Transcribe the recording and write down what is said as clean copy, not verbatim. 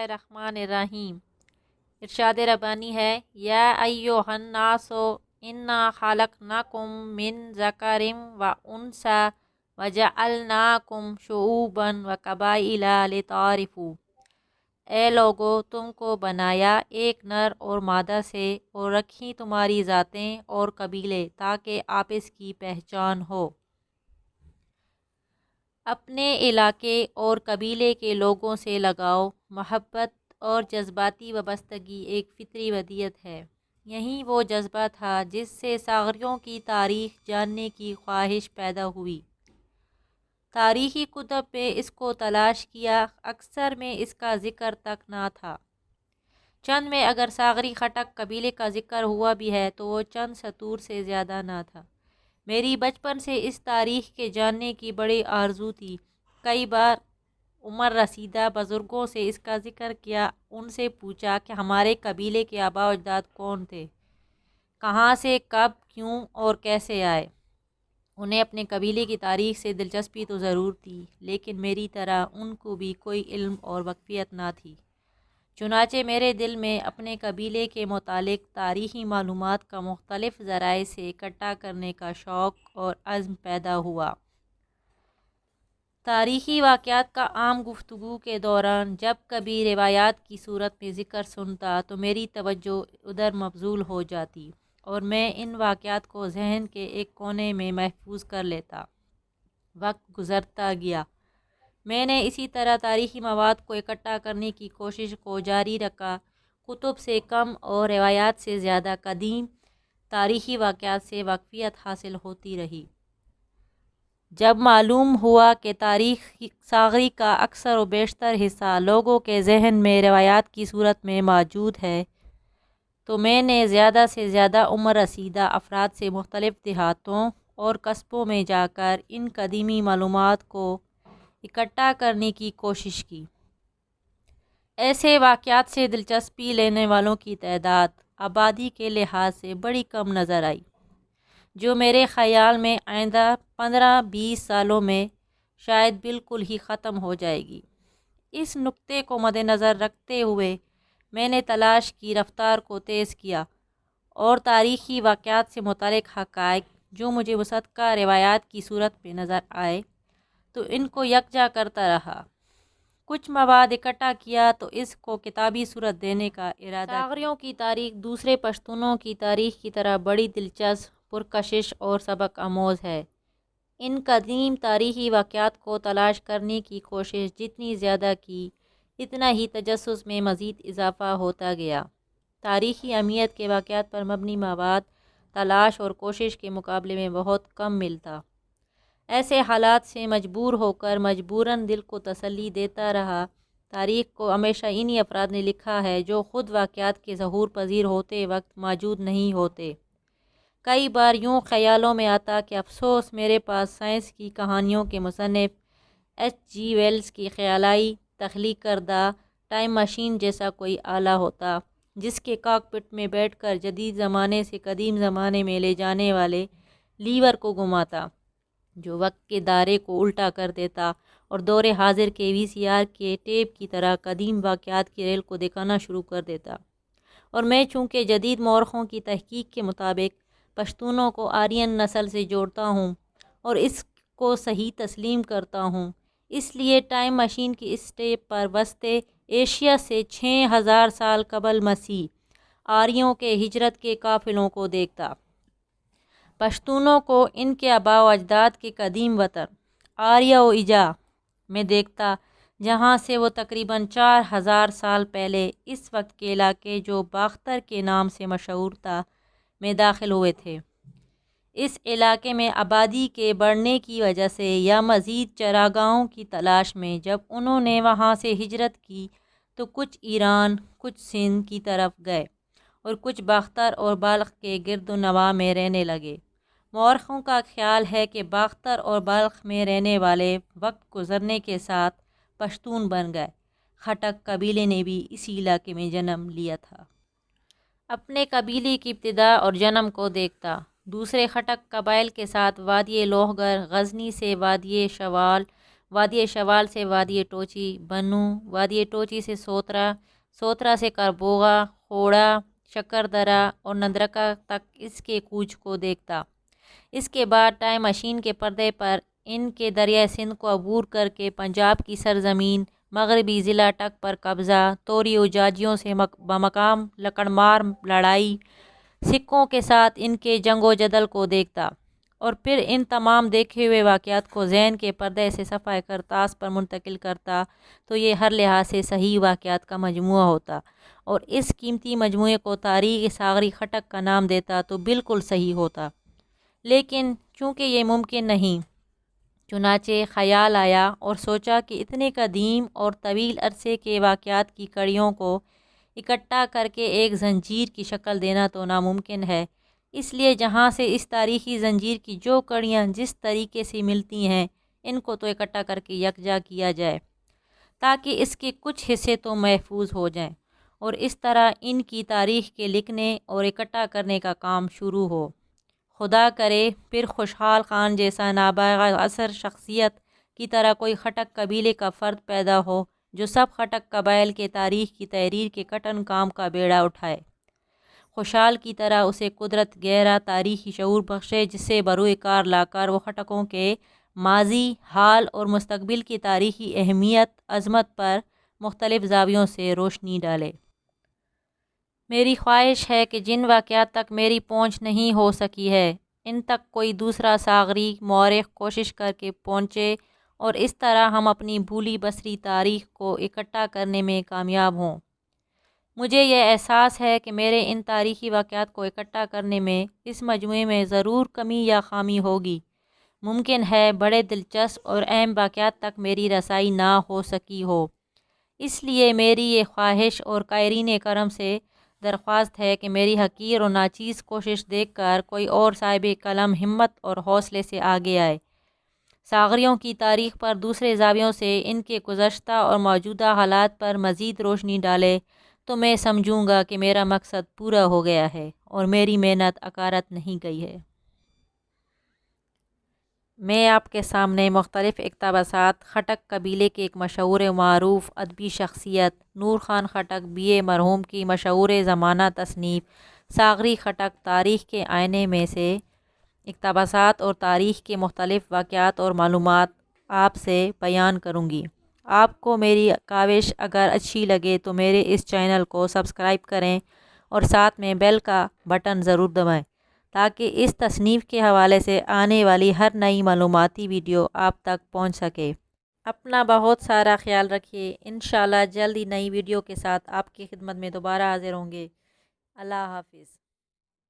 الرحمن الرحیم۔ ارشاد ربانی ہے، یا ایھا الناس انا خلقناکم من ذکر و انثی وجعلناکم شعوبا وقبائل لتعارفوا۔ اے لوگو، تم کو بنایا ایک نر اور مادہ سے اور رکھی تمہاری ذاتیں اور قبیلے تاکہ آپس کی پہچان ہو۔ اپنے علاقے اور قبیلے کے لوگوں سے لگاؤ، محبت اور جذباتی وابستگی ایک فطری ودیعت ہے۔ یہی وہ جذبہ تھا جس سے ساغریوں کی تاریخ جاننے کی خواہش پیدا ہوئی۔ تاریخی کتب میں اس کو تلاش کیا، اکثر میں اس کا ذکر تک نہ تھا۔ چند میں اگر ساغری خٹک قبیلے کا ذکر ہوا بھی ہے تو وہ چند سطور سے زیادہ نہ تھا۔ میری بچپن سے اس تاریخ کے جاننے کی بڑی آرزو تھی۔ کئی بار عمر رسیدہ بزرگوں سے اس کا ذکر کیا، ان سے پوچھا کہ ہمارے قبیلے کے آباء و اجداد کون تھے، کہاں سے، کب، کیوں اور کیسے آئے۔ انہیں اپنے قبیلے کی تاریخ سے دلچسپی تو ضرور تھی، لیکن میری طرح ان کو بھی کوئی علم اور واقفیت نہ تھی۔ چنانچہ میرے دل میں اپنے قبیلے کے متعلق تاریخی معلومات کا مختلف ذرائع سے اکٹھا کرنے کا شوق اور عزم پیدا ہوا۔ تاریخی واقعات کا عام گفتگو کے دوران جب کبھی روایات کی صورت میں ذکر سنتا تو میری توجہ ادھر مبذول ہو جاتی اور میں ان واقعات کو ذہن کے ایک کونے میں محفوظ کر لیتا۔ وقت گزرتا گیا، میں نے اسی طرح تاریخی مواد کو اکٹھا کرنے کی کوشش کو جاری رکھا۔ کتب سے کم اور روایات سے زیادہ قدیم تاریخی واقعات سے واقفیت حاصل ہوتی رہی۔ جب معلوم ہوا کہ تاریخ ساغری کا اکثر و بیشتر حصہ لوگوں کے ذہن میں روایات کی صورت میں موجود ہے، تو میں نے زیادہ سے زیادہ عمر رسیدہ افراد سے مختلف دیہاتوں اور قصبوں میں جا کر ان قدیمی معلومات کو اکٹھا کرنے کی کوشش کی۔ ایسے واقعات سے دلچسپی لینے والوں کی تعداد آبادی کے لحاظ سے بڑی کم نظر آئی، جو میرے خیال میں آئندہ 15-20 سالوں میں شاید بالکل ہی ختم ہو جائے گی۔ اس نکتے کو مد نظر رکھتے ہوئے میں نے تلاش کی رفتار کو تیز کیا اور تاریخی واقعات سے متعلق حقائق جو مجھے مصدقہ روایات کی صورت میں نظر آئے تو ان کو یکجا کرتا رہا۔ کچھ مواد اکٹھا کیا تو اس کو کتابی صورت دینے کا ارادہ کیا۔ ساغریوں کی تاریخ دوسرے پشتونوں کی تاریخ کی طرح بڑی دلچسپ، پرکشش اور سبق آموز ہے۔ ان قدیم تاریخی واقعات کو تلاش کرنے کی کوشش جتنی زیادہ کی، اتنا ہی تجسس میں مزید اضافہ ہوتا گیا۔ تاریخی اہمیت کے واقعات پر مبنی مواد تلاش اور کوشش کے مقابلے میں بہت کم ملتا۔ ایسے حالات سے مجبور ہو کر مجبوراً دل کو تسلی دیتا رہا۔ تاریخ کو ہمیشہ انہی افراد نے لکھا ہے جو خود واقعات کے ظہور پذیر ہوتے وقت موجود نہیں ہوتے۔ کئی بار یوں خیالوں میں آتا کہ افسوس میرے پاس سائنس کی کہانیوں کے مصنف H.G. ویلز کی خیالی تخلیق کردہ ٹائم مشین جیسا کوئی آلہ ہوتا، جس کے کاک پٹ میں بیٹھ کر جدید زمانے سے قدیم زمانے میں لے جانے والے لیور کو گھماتا، جو وقت کے دائرے کو الٹا کر دیتا اور دور حاضر کے VCR کے ٹیپ کی طرح قدیم واقعات کی ریل کو دکھانا شروع کر دیتا۔ اور میں چونکہ جدید مورخوں کی تحقیق کے مطابق پشتونوں کو آرین نسل سے جوڑتا ہوں اور اس کو صحیح تسلیم کرتا ہوں، اس لیے ٹائم مشین کی اس ٹیپ پر وسط ایشیا سے 6000 سال قبل مسیح آریوں کے ہجرت کے قافلوں کو دیکھتا، پشتونوں کو ان کے آباء و اجداد کے قدیم وطن آریا و ایجا میں دیکھتا، جہاں سے وہ تقریباً 4000 سال پہلے اس وقت کے علاقے جو باختر کے نام سے مشہور تھا میں داخل ہوئے تھے۔ اس علاقے میں آبادی کے بڑھنے کی وجہ سے یا مزید چراگاہوں کی تلاش میں جب انہوں نے وہاں سے ہجرت کی تو کچھ ایران، کچھ سندھ کی طرف گئے اور کچھ باختر اور بلخ کے گرد و نواح میں رہنے لگے۔ مورخوں کا خیال ہے کہ باختر اور بلخ میں رہنے والے وقت گزرنے کے ساتھ پشتون بن گئے۔ خٹک قبیلے نے بھی اسی علاقے میں جنم لیا تھا۔ اپنے قبیلے کی ابتدا اور جنم کو دیکھتا، دوسرے خٹک قبائل کے ساتھ وادی لوہگڑ، غزنی سے وادی شوال، وادی شوال سے وادی ٹوچی بنو، وادی ٹوچی سے سوترا، سوترا سے کربوغا، خوڑا، شکر درہ اور نندرکا تک اس کے کوچ کو دیکھتا۔ اس کے بعد ٹائم مشین کے پردے پر ان کے دریائے سندھ کو عبور کر کے پنجاب کی سرزمین مغربی ضلع ٹک پر قبضہ، توری و جاجیوں سے بمقام لکڑمار لڑائی، سکھوں کے ساتھ ان کے جنگ و جدل کو دیکھتا، اور پھر ان تمام دیکھے ہوئے واقعات کو ذہن کے پردے سے صفحہ کرتاس پر منتقل کرتا تو یہ ہر لحاظ سے صحیح واقعات کا مجموعہ ہوتا، اور اس قیمتی مجموعے کو تاریخ صاغری خٹک کا نام دیتا تو بالکل صحیح ہوتا۔ لیکن چونکہ یہ ممکن نہیں، چنانچہ خیال آیا اور سوچا کہ اتنے قدیم اور طویل عرصے کے واقعات کی کڑیوں کو اکٹھا کر کے ایک زنجیر کی شکل دینا تو ناممکن ہے، اس لیے جہاں سے اس تاریخی زنجیر کی جو کڑیاں جس طریقے سے ملتی ہیں ان کو تو اکٹھا کر کے یکجا کیا جائے تاکہ اس کے کچھ حصے تو محفوظ ہو جائیں، اور اس طرح ان کی تاریخ کے لکھنے اور اکٹھا کرنے کا کام شروع ہو۔ خدا کرے پھر خوشحال خان جیسا نابغہ اثر شخصیت کی طرح کوئی خٹک قبیلے کا فرد پیدا ہو جو سب خٹک قبائل کے تاریخ کی تحریر کے کٹن کام کا بیڑا اٹھائے۔ خوشحال کی طرح اسے قدرت گہرا تاریخی شعور بخشے جس سے بروئے کار لا کر وہ خٹکوں کے ماضی، حال اور مستقبل کی تاریخی اہمیت، عظمت پر مختلف زاویوں سے روشنی ڈالے۔ میری خواہش ہے کہ جن واقعات تک میری پہنچ نہیں ہو سکی ہے ان تک کوئی دوسرا صاغری مورخ کوشش کر کے پہنچے اور اس طرح ہم اپنی بھولی بسری تاریخ کو اکٹھا کرنے میں کامیاب ہوں۔ مجھے یہ احساس ہے کہ میرے ان تاریخی واقعات کو اکٹھا کرنے میں اس مجموعے میں ضرور کمی یا خامی ہوگی۔ ممکن ہے بڑے دلچسپ اور اہم واقعات تک میری رسائی نہ ہو سکی ہو، اس لیے میری یہ خواہش اور قائرین کرم سے درخواست ہے کہ میری حقیر اور ناچیز کوشش دیکھ کر کوئی اور صاحب قلم ہمت اور حوصلے سے آگے آئے، صاغریوں کی تاریخ پر دوسرے زاویوں سے ان کے گزشتہ اور موجودہ حالات پر مزید روشنی ڈالے تو میں سمجھوں گا کہ میرا مقصد پورا ہو گیا ہے اور میری محنت اکارت نہیں گئی ہے۔ میں آپ کے سامنے مختلف اقتباسات خٹک قبیلے کے ایک مشہور و معروف ادبی شخصیت نور خان خٹک BA مرحوم کی مشہور زمانہ تصنیف صاغری خٹک تاریخ کے آئینے میں سے اقتباسات اور تاریخ کے مختلف واقعات اور معلومات آپ سے بیان کروں گی۔ آپ کو میری کاوش اگر اچھی لگے تو میرے اس چینل کو سبسکرائب کریں اور ساتھ میں بیل کا بٹن ضرور دبائیں تاکہ اس تصنیف کے حوالے سے آنے والی ہر نئی معلوماتی ویڈیو آپ تک پہنچ سکے۔ اپنا بہت سارا خیال رکھیے۔ انشاءاللہ جلد ہی نئی ویڈیو کے ساتھ آپ کی خدمت میں دوبارہ حاضر ہوں گے۔ اللہ حافظ۔